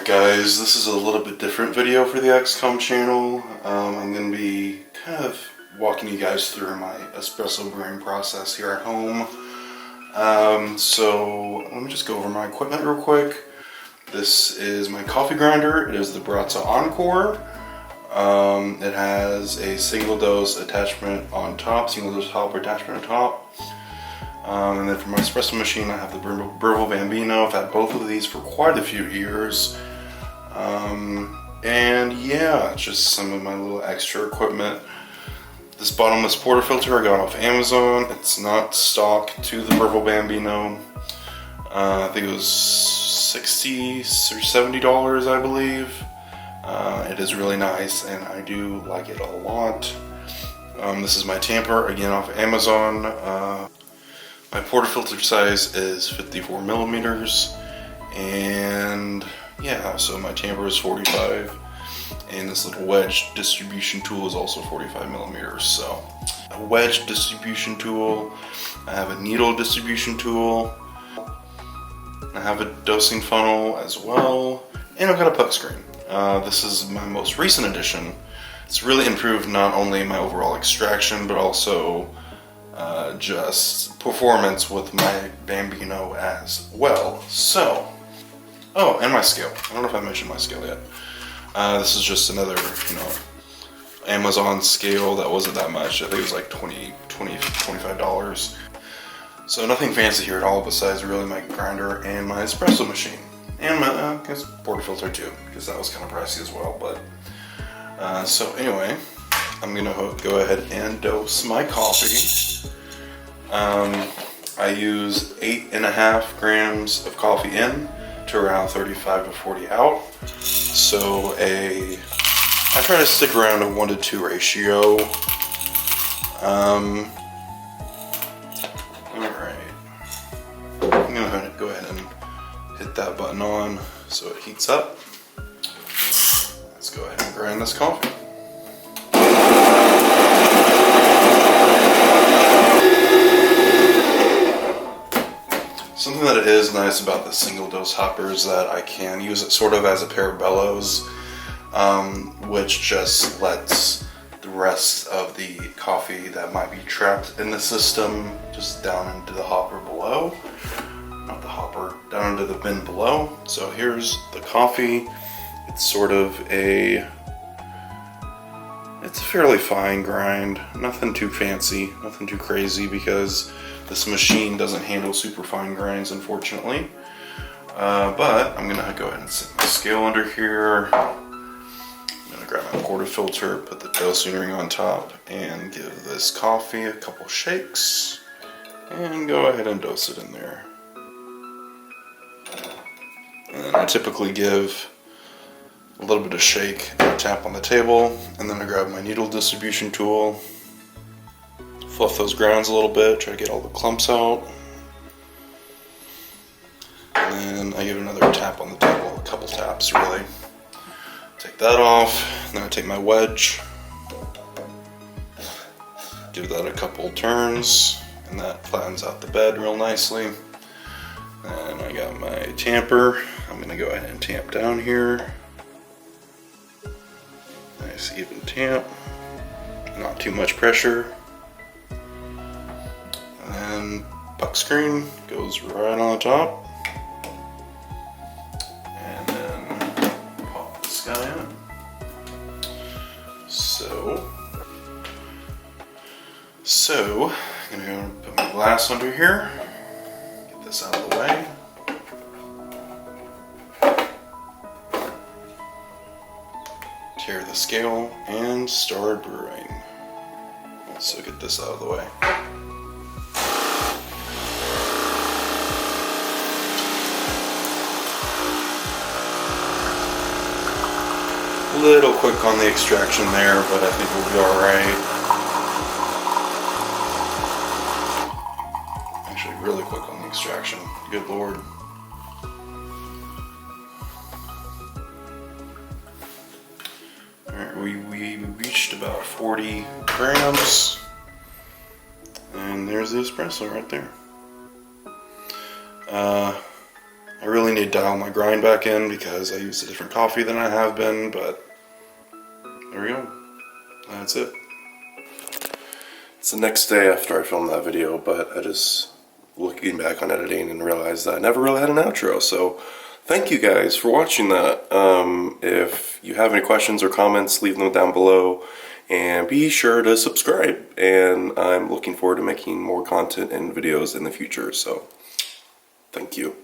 Alright guys, this is a little bit different video for the XCOM channel. I'm going to be kind of walking you guys through my espresso brewing process here at home. So let me just go over my equipment real quick. This is my coffee grinder. It is the Brazza Encore. It has a single dose attachment on top, single dose hopper attachment on top. And then for my espresso machine, I have the Breville Bambino. I've had both of these for quite a few years. And yeah, just some of my little extra equipment. This bottomless portafilter I got off Amazon. It's not stock to the Breville Bambino. I think it was $60 or $70, I believe. It is really nice, and I do like it a lot. This is my tamper, again off Amazon. My portafilter size is 54 millimeters, and yeah, so my tamper is 45, and this little wedge distribution tool is also 45 millimeters. So a wedge distribution tool, I have a needle distribution tool, I have a dosing funnel as well, and I've got a puck screen. This is my most recent addition. It's really improved not only my overall extraction, but also just performance with my Bambino as well. So, oh, and my scale. I don't know if I mentioned my scale yet. This is just another, Amazon scale that wasn't that much. I think it was like $25. So nothing fancy here at all besides really my grinder and my espresso machine. And my, I guess, portafilter too, because that was kind of pricey as well. But so anyway, I'm gonna go ahead and dose my coffee. I use 8.5 grams of coffee in to around 35 to 40 out. So I try to stick around a 1 to 2 ratio. Alright. I'm gonna go ahead and hit that button on so it heats up. Let's go ahead and grind this coffee. Something that is nice about the single dose hopper is that I can use it sort of as a pair of bellows, which just lets the rest of the coffee that might be trapped in the system just down into the hopper below. Not the hopper, down into the bin below. So here's the coffee. It's sort of it's a fairly fine grind, nothing too fancy, nothing too crazy, because this machine doesn't handle super fine grinds, unfortunately. But I'm gonna go ahead and set my scale under here. I'm gonna grab my portafilter, put the dosing ring on top, and give this coffee a couple shakes, and go ahead and dose it in there. And I typically give a little bit of shake and a tap on the table, and then I grab my needle distribution tool, fluff those grounds a little bit, try to get all the clumps out, and then I give another tap on the table, a couple taps really. Take that off, and then I take my wedge, give that a couple turns, and that flattens out the bed real nicely. And I got my tamper. I'm going to go ahead and tamp down here. Nice even tamp, not too much pressure. And then puck screen goes right on the top. And then pop this guy in. So I'm gonna go put my glass under here. Get this out of the way. Tear the scale and start brewing. So get this out of the way. A little quick on the extraction there, but I think we'll be alright. Actually, really quick on the extraction. Good lord. We reached about 40 grams, and there's the espresso right there. I really definitely need to dial my grind back in because I used a different coffee than I have been, but there we go. That's it. It's the next day after I filmed that video, but I just looking back on editing and realized that I never really had an outro, so thank you guys for watching that. If you have any questions or comments, leave them down below, and be sure to subscribe, and I'm looking forward to making more content and videos in the future, so thank you.